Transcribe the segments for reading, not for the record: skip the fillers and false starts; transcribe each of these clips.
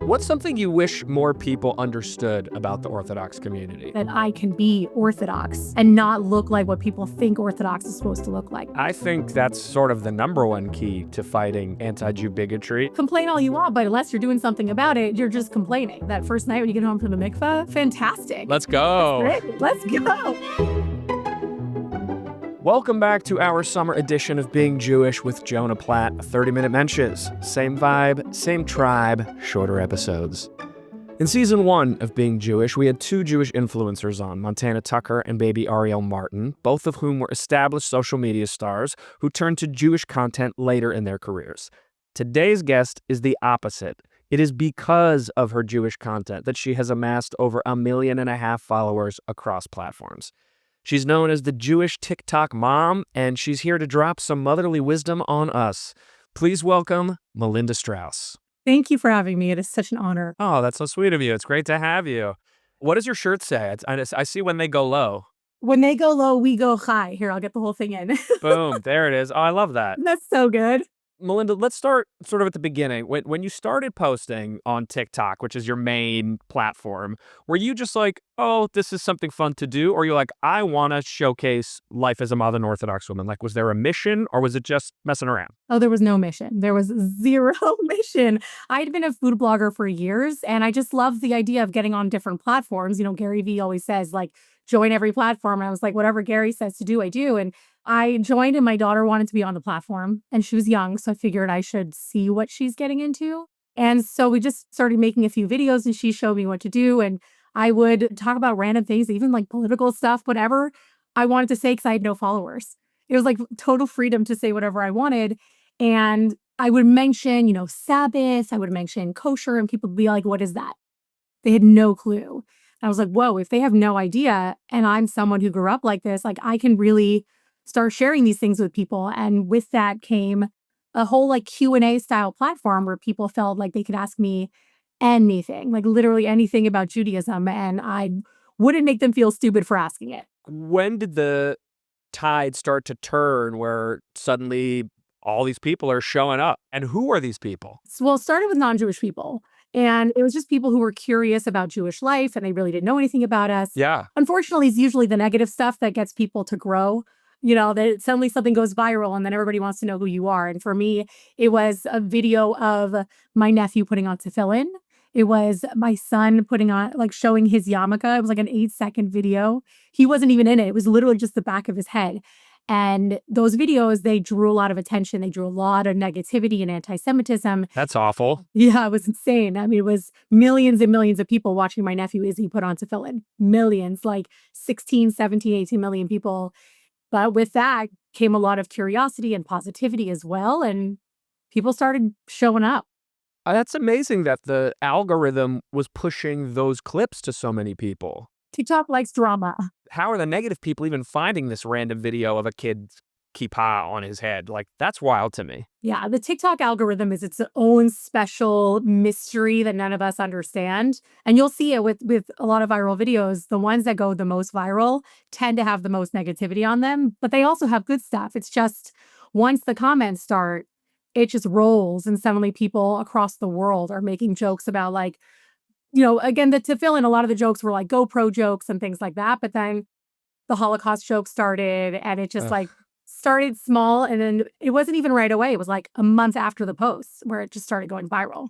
What's something you wish more people understood about the Orthodox community? That I can be Orthodox and not look like what people think Orthodox is supposed to look like. I think that's sort of the number one key to fighting anti-Jew bigotry. Complain all you want, but unless you're doing something about it, you're just complaining. That first night when you get home from the mikvah, fantastic. Let's go. That's great. Let's go. Welcome back to our summer edition of Being Jewish with Jonah, Platt, 30-minute mensches. Same vibe, same tribe, shorter episodes. In season 1 of Being Jewish, we had 2 Jewish influencers on, Montana Tucker and baby Ariel Martin, both of whom were established social media stars who turned to Jewish content later in their careers. Today's guest is the opposite. It is because of her Jewish content that she has amassed over 1.5 million followers across platforms. She's known as the Jewish TikTok mom, and she's here to drop some motherly wisdom on us. Please welcome Melinda Strauss. Thank you for having me. It is such an honor. Oh, that's so sweet of you. It's great to have you. What does your shirt say? I see when they go low. When they go low, we go high. Here, I'll get the whole thing in. Boom. There it is. Oh, I love that. That's so good. Melinda, let's start sort of at the beginning. When you started posting on TikTok, which is your main platform, were you just like, oh, this is something fun to do? Or you're like, I want to showcase life as a modern Orthodox woman? Like, was there a mission or was it just messing around? Oh, there was no mission. There was zero mission. I'd been a food blogger for years, and I just loved the idea of getting on different platforms. You know, Gary Vee always says, like, join every platform. And I was like, whatever Gary says to do, I do. And I joined, and my daughter wanted to be on the platform, and she was young, so I figured I should see what she's getting into. And so we just started making a few videos, and she showed me what to do. And I would talk about random things, even like political stuff, whatever I wanted to say, because I had no followers. It was like total freedom to say whatever I wanted. And I would mention, Sabbath, I would mention kosher, and people would be like, what is that? They had no clue. I was like, whoa, if they have no idea, and I'm someone who grew up like this, like I can really start sharing these things with people. And with that came a whole like Q&A style platform where people felt like they could ask me anything, like literally anything about Judaism, and I wouldn't make them feel stupid for asking it. When did the tide start to turn where suddenly all these people are showing up? And who are these people? Well, it started with non-Jewish people. And it was just people who were curious about Jewish life, and they really didn't know anything about us. Yeah. Unfortunately, it's usually the negative stuff that gets people to grow. That suddenly something goes viral and then everybody wants to know who you are. And for me, it was a video of my nephew putting on Tefillin. It was my son putting on, like showing his yarmulke. It was like an 8-second video. He wasn't even in it. It was literally just the back of his head. And those videos, they drew a lot of attention. They drew a lot of negativity and antisemitism. That's awful. Yeah, it was insane. I mean, it was millions and millions of people watching my nephew Izzy put on Tefillin. Millions, like 16, 17, 18 million people. But with that came a lot of curiosity and positivity as well. And people started showing up. That's amazing that the algorithm was pushing those clips to so many people. TikTok likes drama. How are the negative people even finding this random video of a kid's kippah on his head? Like, that's wild to me. Yeah, the TikTok algorithm is its own special mystery that none of us understand. And you'll see it with a lot of viral videos. The ones that go the most viral tend to have the most negativity on them, but they also have good stuff. It's just once the comments start, it just rolls, and suddenly people across the world are making jokes about like, again, the Tefillin, a lot of the jokes were like GoPro jokes and things like that. But then the Holocaust joke started, and it just started small. And then it wasn't even right away. It was like a month after the post where it just started going viral.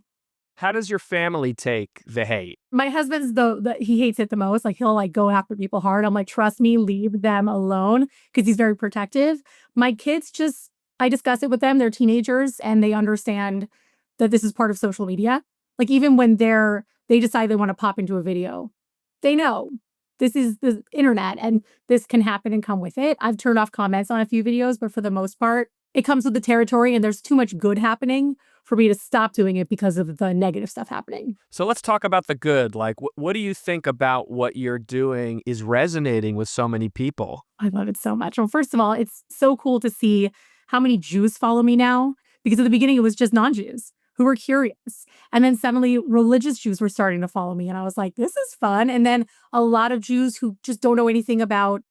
How does your family take the hate? My husband's he hates it the most. Like he'll like go after people hard. I'm like, trust me, leave them alone, because he's very protective. My kids I discuss it with them. They're teenagers and they understand that this is part of social media. Like even when they decide they want to pop into a video, they know this is the internet and this can happen and come with it. I've turned off comments on a few videos, but for the most part, it comes with the territory, and there's too much good happening for me to stop doing it because of the negative stuff happening. So let's talk about the good. Like, what do you think about what you're doing is resonating with so many people? I love it so much. Well, first of all, it's so cool to see how many Jews follow me now, because at the beginning it was just non-Jews who were curious. And then suddenly religious Jews were starting to follow me. And I was like, this is fun. And then a lot of Jews who just don't know anything about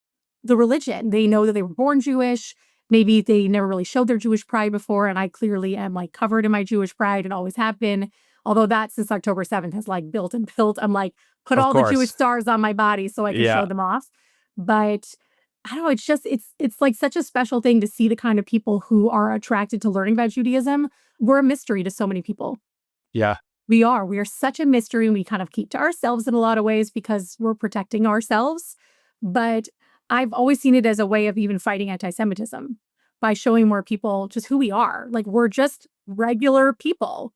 the religion. They know that they were born Jewish. Maybe they never really showed their Jewish pride before. And I clearly am like covered in my Jewish pride and always have been. Although that since October 7th has like built and built. I'm like, put Of all the Jewish course. stars on my body so I can Yeah. show them off. But I don't know, it's like such a special thing to see the kind of people who are attracted to learning about Judaism. We're a mystery to so many people. Yeah. We are such a mystery, and we kind of keep to ourselves in a lot of ways because we're protecting ourselves. But I've always seen it as a way of even fighting anti-Semitism by showing more people just who we are. Like, we're just regular people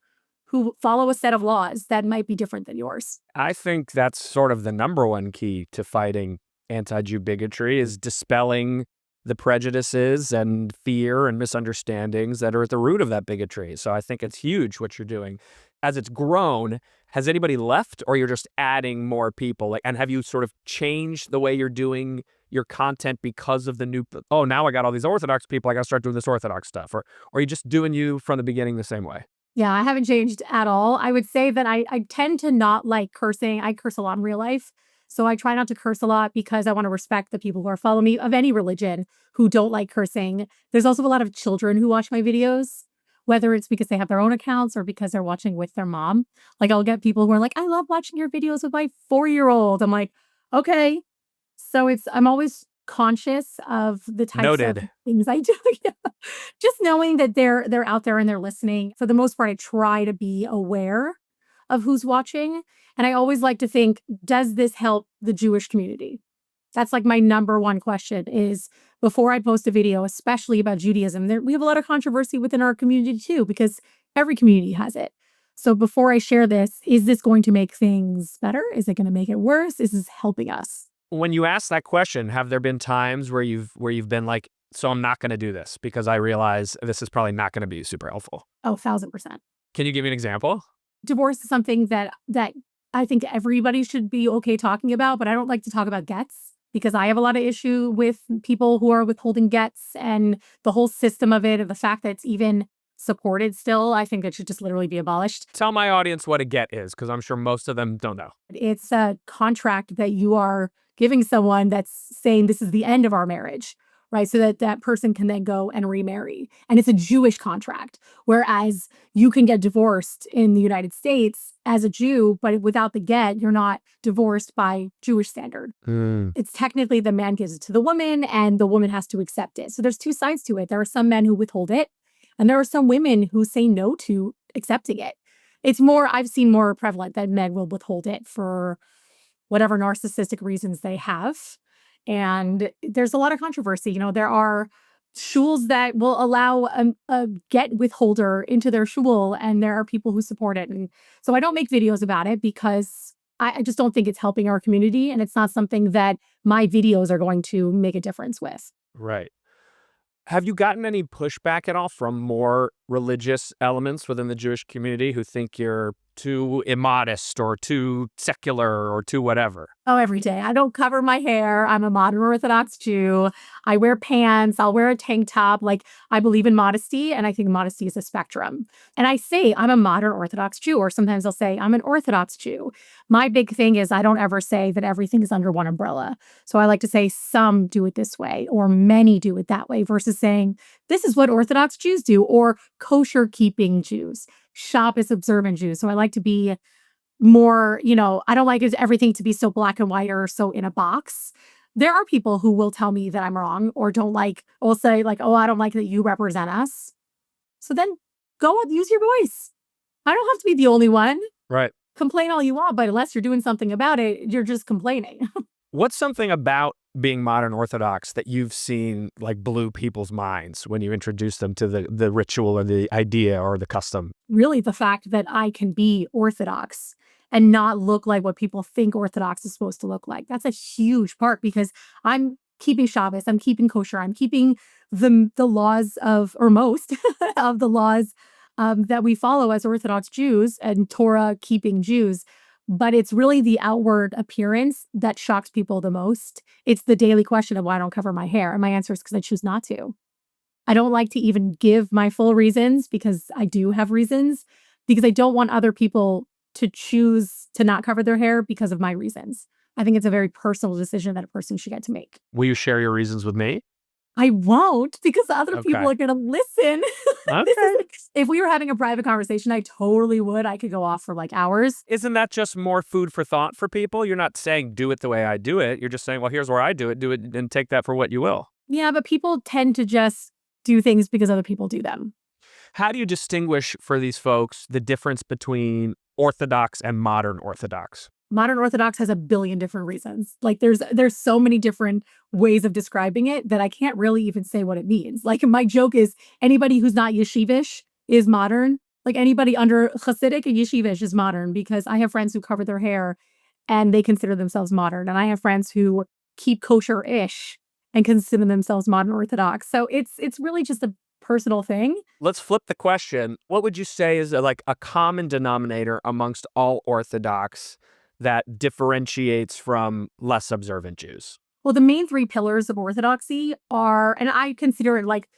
who follow a set of laws that might be different than yours. I think that's sort of the number one key to fighting anti-Jew bigotry is dispelling the prejudices and fear and misunderstandings that are at the root of that bigotry. So I think it's huge what you're doing. As it's grown, has anybody left, or you're just adding more people? Like, and have you sort of changed the way you're doing your content because of the new, oh, now I got all these Orthodox people, I got to start doing this Orthodox stuff? Or are you just doing you from the beginning the same way? Yeah, I haven't changed at all. I would say that I tend to not like cursing. I curse a lot in real life. So I try not to curse a lot because I want to respect the people who are following me of any religion who don't like cursing. There's also a lot of children who watch my videos, whether it's because they have their own accounts or because they're watching with their mom. Like, I'll get people who are like, I love watching your videos with my 4-year-old. I'm like, okay. So I'm always conscious of the types of Noted. things I do. Yeah. Just knowing that they're out there and they're listening. For the most part, I try to be aware of who's watching. And I always like to think, does this help the Jewish community? That's like my number one question is before I post a video, especially about Judaism, we have a lot of controversy within our community too, because every community has it. So before I share this, is this going to make things better? Is it going to make it worse? Is this helping us? When you ask that question, have there been times where you've been like, so I'm not going to do this because I realize this is probably not going to be super helpful? Oh, 1,000%. Can you give me an example? Divorce is something that I think everybody should be okay talking about, but I don't like to talk about gets because I have a lot of issue with people who are withholding gets and the whole system of it and the fact that it's even supported still. I think it should just literally be abolished. Tell my audience what a get is, because I'm sure most of them don't know. It's a contract that you are giving someone that's saying this is the end of our marriage, right? So that that person can then go and remarry. And it's a Jewish contract, whereas you can get divorced in the United States as a Jew, but without the get, you're not divorced by Jewish standard. It's technically the man gives it to the woman and the woman has to accept it. So there's two sides to it. There are some men who withhold it, and there are some women who say no to accepting it. It's more, I've seen more prevalent that men will withhold it for whatever narcissistic reasons they have. And there's a lot of controversy. You know, there are shuls that will allow a get withholder into their shul, and there are people who support it. And so I don't make videos about it because I just don't think it's helping our community. And it's not something that my videos are going to make a difference with. Right. Have you gotten any pushback at all from more religious elements within the Jewish community who think you're too immodest or too secular or too whatever? Oh, every day. I don't cover my hair. I'm a modern Orthodox Jew. I wear pants. I'll wear a tank top. Like, I believe in modesty, and I think modesty is a spectrum. And I say I'm a modern Orthodox Jew, or sometimes I'll say I'm an Orthodox Jew. My big thing is I don't ever say that everything is under one umbrella. So I like to say some do it this way, or many do it that way, versus saying this is what Orthodox Jews do, or kosher keeping Jews, Shabbos observant Jews. So I like to be more, I don't like everything to be so black and white or so in a box. There are people who will tell me that I'm wrong or don't like, or say like, oh, I don't like that you represent us. So then go use your voice. I don't have to be the only one. Right. Complain all you want, but unless you're doing something about it, you're just complaining. What's something about being modern Orthodox that you've seen like blew people's minds when you introduce them to the ritual or the idea or the custom? Really, the fact that I can be Orthodox and not look like what people think Orthodox is supposed to look like. That's a huge part because I'm keeping Shabbos, I'm keeping kosher, I'm keeping the laws of, or most of the laws that we follow as Orthodox Jews and Torah keeping Jews. But it's really the outward appearance that shocks people the most. It's the daily question of why I don't cover my hair. And my answer is because I choose not to. I don't like to even give my full reasons because I do have reasons, because I don't want other people to choose to not cover their hair because of my reasons. I think it's a very personal decision that a person should get to make. Will you share your reasons with me? I won't because other people Okay. are going to listen. Okay. If we were having a private conversation, I totally would. I could go off for like hours. Isn't that just more food for thought for people? You're not saying do it the way I do it. You're just saying, well, here's where I do it and take that for what you will. Yeah, but people tend to just do things because other people do them. How do you distinguish for these folks the difference between Orthodox and modern Orthodox? Modern Orthodox has a billion different reasons. Like there's so many different ways of describing it that I can't really even say what it means. Like my joke is anybody who's not yeshivish is modern. Like anybody under Hasidic and yeshivish is modern because I have friends who cover their hair and they consider themselves modern. And I have friends who keep kosher-ish and consider themselves modern Orthodox. So it's really just a personal thing. Let's flip the question. What would you say is like a common denominator amongst all Orthodox that differentiates from less observant Jews? Well, the main three pillars of Orthodoxy are, and I consider it like,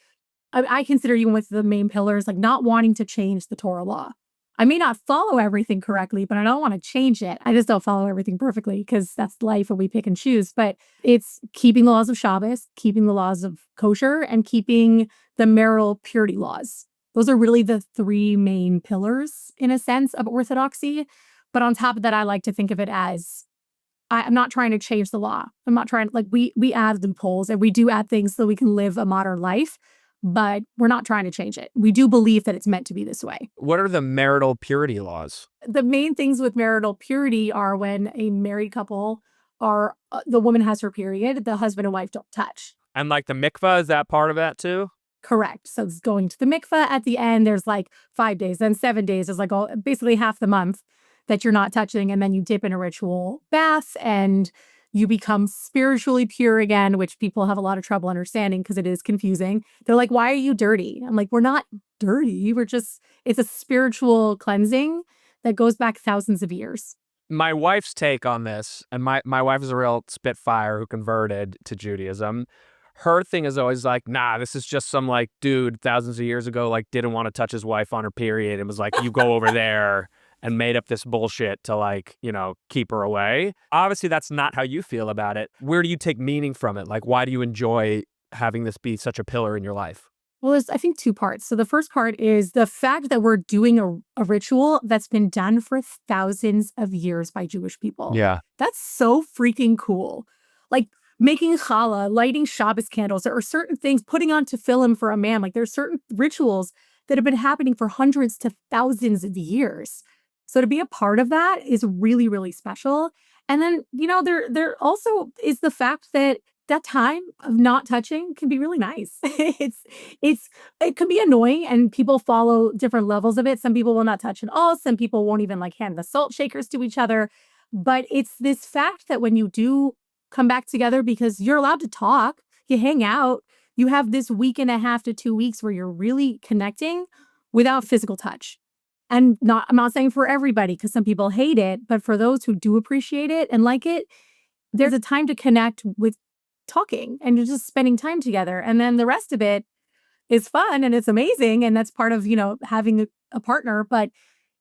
I consider even with the main pillars, like not wanting to change the Torah law. I may not follow everything correctly, but I don't want to change it. I just don't follow everything perfectly because that's life and we pick and choose. But it's keeping the laws of Shabbos, keeping the laws of kosher, and keeping the marital purity laws. Those are really the three main pillars, in a sense, of Orthodoxy. But on top of that, I like to think of it as I'm not trying to change the law. I'm not trying to, like, we add loopholes and we do add things so we can live a modern life, but we're not trying to change it. We do believe that it's meant to be this way. What are the marital purity laws? The main things with marital purity are when a married couple are, the woman has her period, the husband and wife don't touch. And like the mikvah, is that part of that too? Correct. So it's going to the mikvah at the end. There's like 5 days, then 7 days is like basically half the month that you're not touching. And then you dip in a ritual bath and you become spiritually pure again, which people have a lot of trouble understanding because it is confusing. They're like, why are you dirty? I'm like, we're not dirty. It's a spiritual cleansing that goes back thousands of years. My wife's take on this, and my wife is a real spitfire who converted to Judaism. Her thing is always like, nah, this is just some like dude thousands of years ago, like didn't want to touch his wife on her period and was like, you go over there and made up this bullshit to like, keep her away. Obviously, that's not how you feel about it. Where do you take meaning from it? Like, why do you enjoy having this be such a pillar in your life? Well, there's, I think, two parts. So the first part is the fact that we're doing a ritual that's been done for thousands of years by Jewish people. Yeah. That's so freaking cool. Like making challah, lighting Shabbos candles, there are certain things, putting on tefillin for a man. Like there's certain rituals that have been happening for hundreds to thousands of years. So to be a part of that is really, really special. And then, there also is the fact that that time of not touching can be really nice. It can be annoying and people follow different levels of it. Some people will not touch at all. Some people won't even like hand the salt shakers to each other. But it's this fact that when you do come back together because you're allowed to talk, you hang out, you have this week and a half to 2 weeks where you're really connecting without physical touch. And I'm not saying for everybody because some people hate it, but for those who do appreciate it and like it, there's a time to connect with talking and just spending time together. And then the rest of it is fun and it's amazing. And that's part of, having a partner, but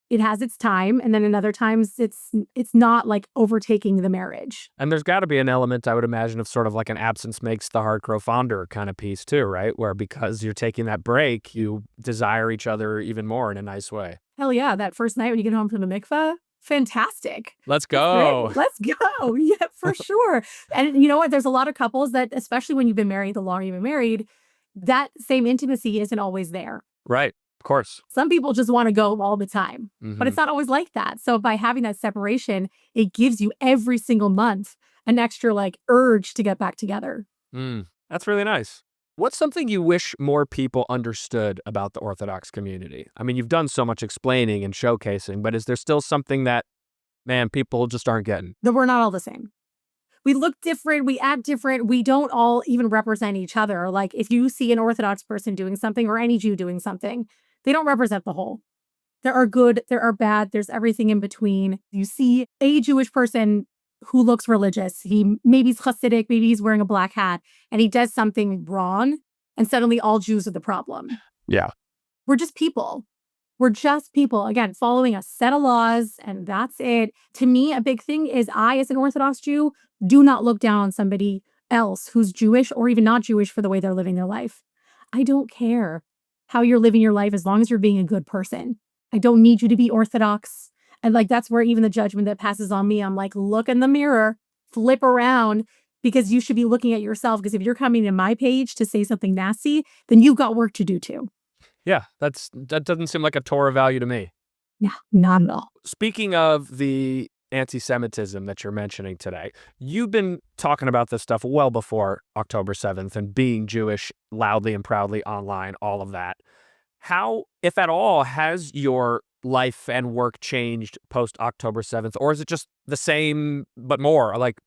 it has its time. And then in other times it's not like overtaking the marriage. And there's got to be an element, I would imagine, of sort of like an absence makes the heart grow fonder kind of piece too, right? Where because you're taking that break, you desire each other even more in a nice way. Hell yeah. That first night when you get home from the mikvah, fantastic. Let's go. Let's go. Yeah, for sure. And you know what? There's a lot of couples that, especially when you've been married, the longer you've been married, that same intimacy isn't always there. Right. Of course. Some people just want to go all the time, but it's not always like that. So by having that separation, it gives you every single month an extra like urge to get back together. That's really nice. What's something you wish more people understood about the Orthodox community? I mean, you've done so much explaining and showcasing, but is there still something that, man, people just aren't getting? That we're not all the same. We look different, we act different, we don't all even represent each other. Like if you see an Orthodox person doing something or any Jew doing something, they don't represent the whole. There are good, there are bad, there's everything in between. You see a Jewish person who looks religious. Maybe he's Hasidic, maybe he's wearing a black hat, and he does something wrong, and suddenly all Jews are the problem. Yeah. We're just people. We're just people, again, following a set of laws, and that's it. To me, a big thing is I, as an Orthodox Jew, do not look down on somebody else who's Jewish or even not Jewish for the way they're living their life. I don't care how you're living your life as long as you're being a good person. I don't need you to be Orthodox. And like, that's where even the judgment that passes on me, I'm like, look in the mirror, flip around, because you should be looking at yourself. Because if you're coming to my page to say something nasty, then you've got work to do too. Yeah, that doesn't seem like a Torah value to me. No, not at all. Speaking of the anti-Semitism that you're mentioning today, you've been talking about this stuff well before October 7th and being Jewish loudly and proudly online, all of that. How, if at all, has your life and work changed post October 7th? Or is it just the same but more? Like,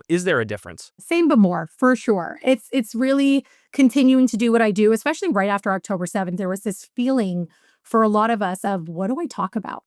is there a difference? Same but more, for sure. It's really continuing to do what I do, especially right after October 7th. There was this feeling for a lot of us of, what do I talk about?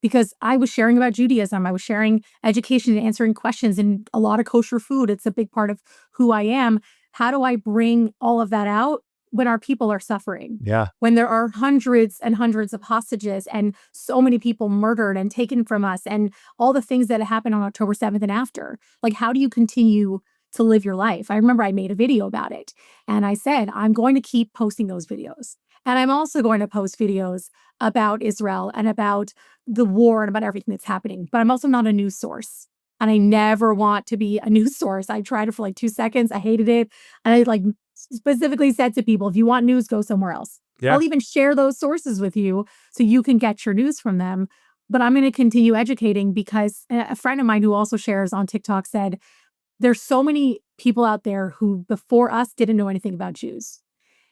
Because I was sharing about Judaism. I was sharing education and answering questions and a lot of kosher food. It's a big part of who I am. How do I bring all of that out when our people are suffering? Yeah. When there are hundreds and hundreds of hostages and so many people murdered and taken from us and all the things that happened on October 7th and after. Like, how do you continue to live your life? I remember I made a video about it and I said, I'm going to keep posting those videos. And I'm also going to post videos about Israel and about the war and about everything that's happening. But I'm also not a news source. And I never want to be a news source. I tried it for like 2 seconds. I hated it. And I specifically said to people, if you want news, go somewhere else. Yeah. I'll even share those sources with you so you can get your news from them. But I'm going to continue educating because a friend of mine who also shares on TikTok said, there's so many people out there who before us didn't know anything about Jews.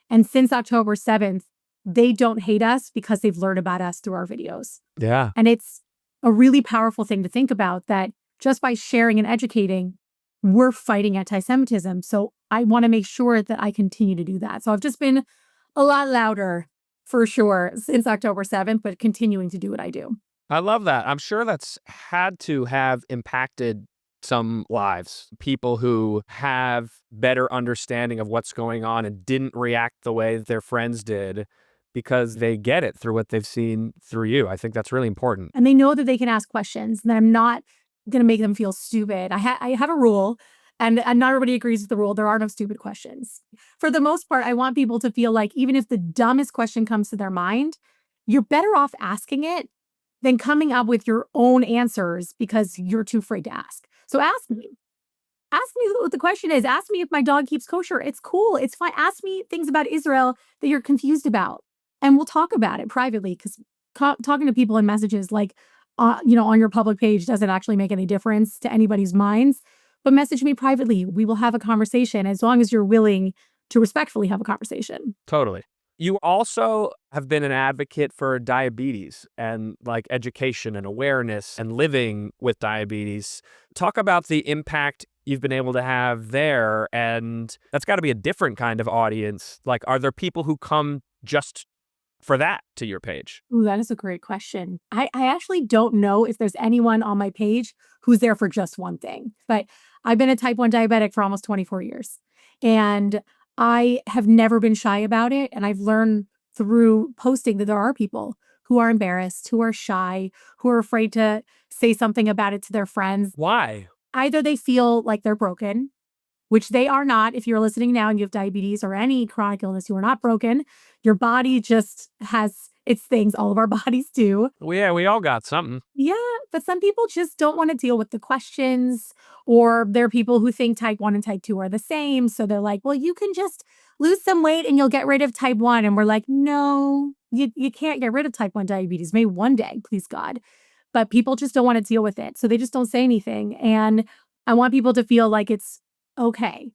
And since October 7th, they don't hate us because they've learned about us through our videos. Yeah. And it's a really powerful thing to think about that just by sharing and educating, we're fighting anti-Semitism. So I want to make sure that I continue to do that. So I've just been a lot louder for sure since October 7th, but continuing to do what I do. I love that. I'm sure that's had to have impacted some lives, people who have better understanding of what's going on and didn't react the way their friends did because they get it through what they've seen through you. I think that's really important. And they know that they can ask questions, that I'm not going to make them feel stupid. I have a rule, and not everybody agrees with the rule. There are no stupid questions. For the most part, I want people to feel like even if the dumbest question comes to their mind, you're better off asking it than coming up with your own answers because you're too afraid to ask. So ask me. Ask me what the question is. Ask me if my dog keeps kosher. It's cool. It's fine. Ask me things about Israel that you're confused about. And we'll talk about it privately because talking to people in messages on your public page doesn't actually make any difference to anybody's minds. But message me privately. We will have a conversation as long as you're willing to respectfully have a conversation. Totally. You also have been an advocate for diabetes and education and awareness and living with diabetes. Talk about the impact you've been able to have there. And that's got to be a different kind of audience. Are there people who come just for that to your page? Ooh, that is a great question. I actually don't know if there's anyone on my page who's there for just one thing, but I've been a type 1 diabetic for almost 24 years. And I have never been shy about it. And I've learned through posting that there are people who are embarrassed, who are shy, who are afraid to say something about it to their friends. Why? Either they feel like they're broken, which they are not. If you're listening now and you have diabetes or any chronic illness, you are not broken. Your body just has its things. All of our bodies do. Well, yeah, we all got something. Yeah, but some people just don't want to deal with the questions, or there are people who think type 1 and type 2 are the same. So they're like, well, you can just lose some weight and you'll get rid of type 1. And we're like, no, you can't get rid of type 1 diabetes. Maybe one day, please God. But people just don't want to deal with it. So they just don't say anything. And I want people to feel like it's okay.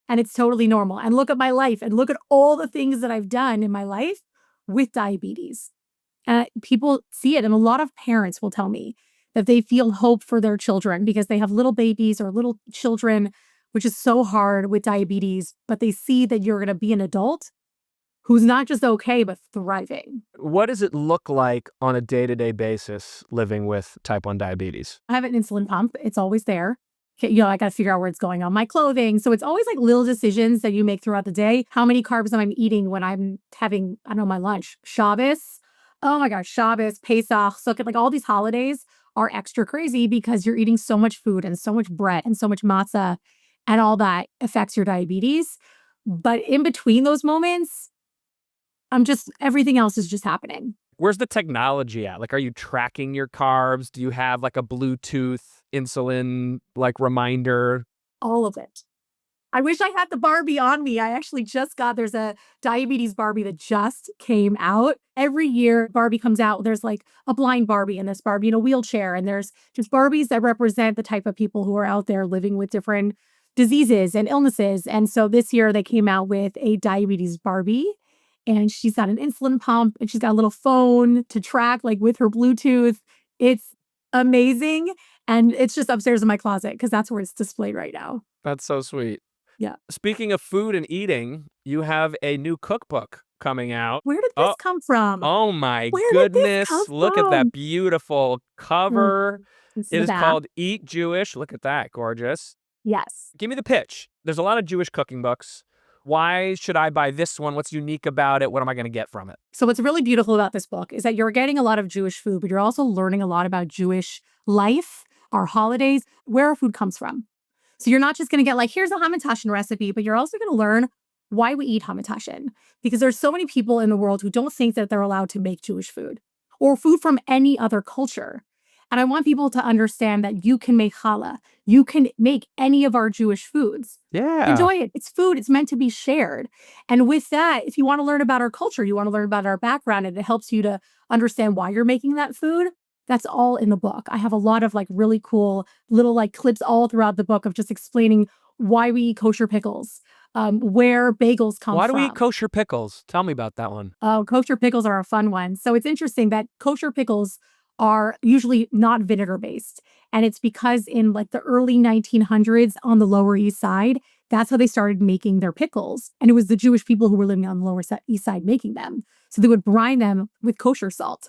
And it's totally normal. And look at my life and look at all the things that I've done in my life with diabetes. People see it. And a lot of parents will tell me that they feel hope for their children because they have little babies or little children, which is so hard with diabetes. But they see that you're going to be an adult who's not just okay, but thriving. What does it look like on a day-to-day basis living with type 1 diabetes? I have an insulin pump. It's always there. I got to figure out where it's going on my clothing. So it's always little decisions that you make throughout the day. How many carbs am I eating when I'm having, my lunch? Shabbos. Oh my gosh, Shabbos, Pesach, Sukkot, all these holidays are extra crazy because you're eating so much food and so much bread and so much matzah. and all that affects your diabetes. But in between those moments, everything else is just happening. Where's the technology at? Like, are you tracking your carbs? Do you have like a Bluetooth insulin like reminder? All of it. I wish I had the Barbie on me. I actually there's a diabetes Barbie that just came out. Every year Barbie comes out, there's like a blind Barbie and this Barbie in a wheelchair. And there's just Barbies that represent the type of people who are out there living with different diseases and illnesses. And so this year they came out with a diabetes Barbie, and she's got an insulin pump and she's got a little phone to track like with her Bluetooth. It's amazing. And it's just upstairs in my closet because that's where it's displayed right now. That's so sweet. Yeah. Speaking of food and eating, you have a new cookbook coming out. Where did this come from? Oh my Where did this goodness. come Look at that beautiful cover. It's It the is back. called Eat Jewish. Look at that. Gorgeous. Yes. Give me the pitch. There's a lot of Jewish cooking books. Why should I buy this one? What's unique about it? What am I going to get from it? So what's really beautiful about this book is that you're getting a lot of Jewish food, but you're also learning a lot about Jewish life, our holidays, where our food comes from. So you're not just going to get like, here's a hamantashen recipe, but you're also going to learn why we eat hamantashen. Because there's so many people in the world who don't think that they're allowed to make Jewish food or food from any other culture. And I want people to understand that you can make challah. You can make any of our Jewish foods. Yeah. Enjoy it. It's food. It's meant to be shared. And with that, if you want to learn about our culture, you want to learn about our background, and it helps you to understand why you're making that food, that's all in the book. I have a lot of like really cool little like clips all throughout the book of just explaining why we eat kosher pickles, where bagels come from. Why do we eat kosher pickles? Tell me about that one. Oh, kosher pickles are a fun one. So it's interesting that kosher pickles are usually not vinegar based. And it's because in like the early 1900s on the Lower East Side, that's how they started making their pickles. And it was the Jewish people who were living on the Lower East Side making them. So they would brine them with kosher salt.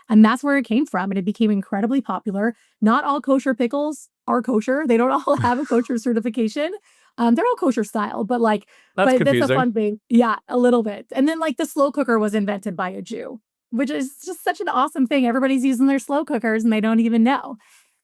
And that's where it came from. And it became incredibly popular. Not all kosher pickles are kosher. They don't all have a kosher certification. They're all kosher style, but That's confusing. That's a fun thing. Yeah, a little bit. And then like the slow cooker was invented by a Jew, which is just such an awesome thing. Everybody's using their slow cookers and they don't even know.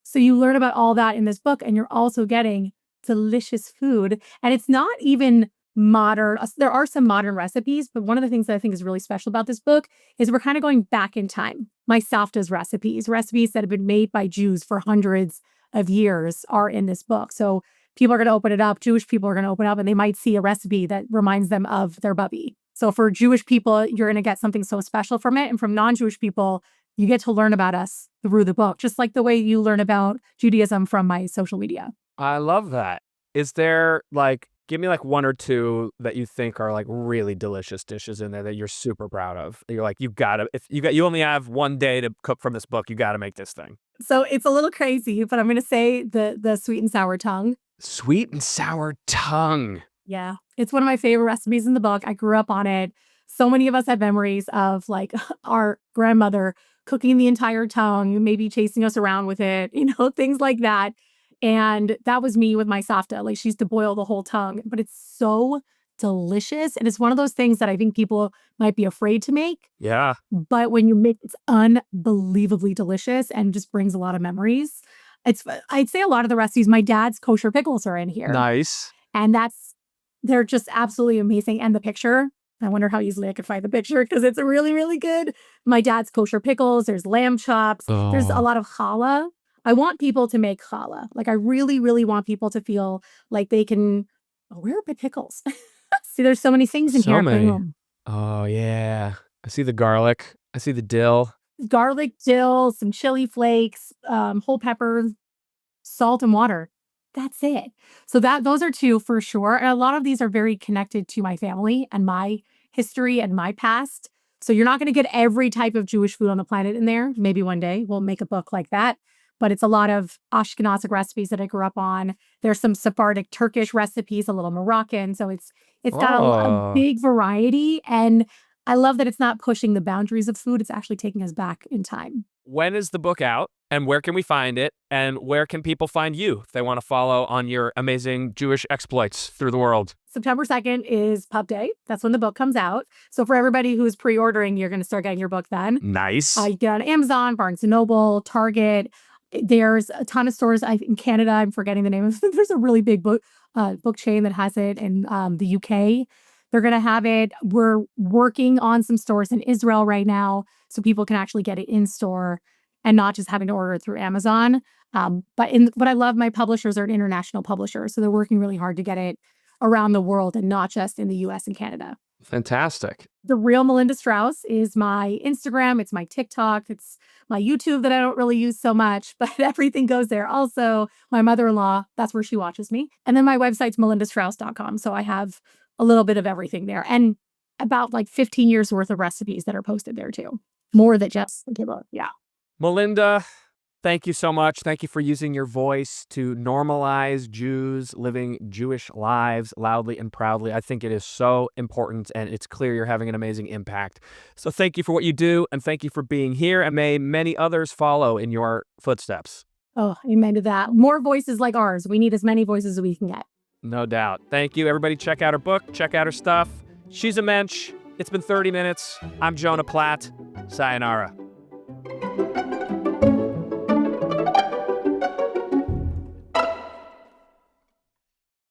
So you learn about all that in this book, and you're also getting delicious food. And it's not even modern. There are some modern recipes, but one of the things that I think is really special about this book is we're kind of going back in time. My Savta's recipes that have been made by Jews for hundreds of years are in this book. So people are going to open it up. Jewish people are going to open it up, and they might see a recipe that reminds them of their bubby. So for Jewish people, you're going to get something so special from it. And from non-Jewish people, you get to learn about us through the book, just like the way you learn about Judaism from my social media. I love that. Is there give me one or two that you think are really delicious dishes in there that you're super proud of? You're like, you only have one day to cook from this book, you got to make this thing. So it's a little crazy, but I'm going to say the sweet and sour tongue. Sweet and sour tongue. Yeah, it's one of my favorite recipes in the book. I grew up on it. So many of us have memories of our grandmother cooking the entire tongue, maybe chasing us around with it, things like that. And that was me with my Savta. She used to boil the whole tongue, but it's so delicious. And it's one of those things that I think people might be afraid to make. Yeah. But when you make it's unbelievably delicious and just brings a lot of memories. I'd say a lot of the recipes, my dad's kosher pickles are in here. Nice. And they're just absolutely amazing. And the picture, I wonder how easily I could find the picture because it's really, really good. My dad's kosher pickles, there's lamb chops, there's a lot of challah. I want people to make challah. I really, really want people to feel like they can, where are pickles? See, there's so many things in So here. many. Boom. Oh, yeah. I see the garlic. I see the dill. Garlic, dill, some chili flakes, whole peppers, salt, and water. That's it. So those are two for sure. And a lot of these are very connected to my family and my history and my past. So you're not going to get every type of Jewish food on the planet in there. Maybe one day we'll make a book like that. But it's a lot of Ashkenazic recipes that I grew up on. There's some Sephardic Turkish recipes, a little Moroccan. So it's got a big variety. And I love that it's not pushing the boundaries of food. It's actually taking us back in time. When is the book out, and where can we find it, and where can people find you if they want to follow on your amazing Jewish exploits through the world? September 2nd is Pub Day. That's when the book comes out. So for everybody who's pre-ordering, you're going to start getting your book then. Nice. You get on Amazon, Barnes & Noble, Target, There's a ton of stores in Canada. I'm forgetting the name of there's a really big book chain that has it in the UK. They're going to have it. We're working on some stores in Israel right now so people can actually get it in store and not just having to order it through Amazon. What I love, my publishers are an international publisher, so they're working really hard to get it around the world and not just in the US and Canada. Fantastic. The Real Melinda Strauss is my Instagram. It's my TikTok. It's my YouTube that I don't really use so much, but everything goes there. Also, my mother-in-law, that's where she watches me. And then my website's melindastrauss.com. So I have a little bit of everything there and about like 15 years worth of recipes that are posted there too. More than just kibble. Yeah. Melinda, thank you so much. Thank you for using your voice to normalize Jews living Jewish lives loudly and proudly. I think it is so important, and it's clear you're having an amazing impact. So thank you for what you do, and thank you for being here, and may many others follow in your footsteps. Oh, amen to that. More voices like ours. We need as many voices as we can get. No doubt. Thank you. Everybody check out her book. Check out her stuff. She's a mensch. It's been 30 minutes. I'm Jonah Platt. Sayonara.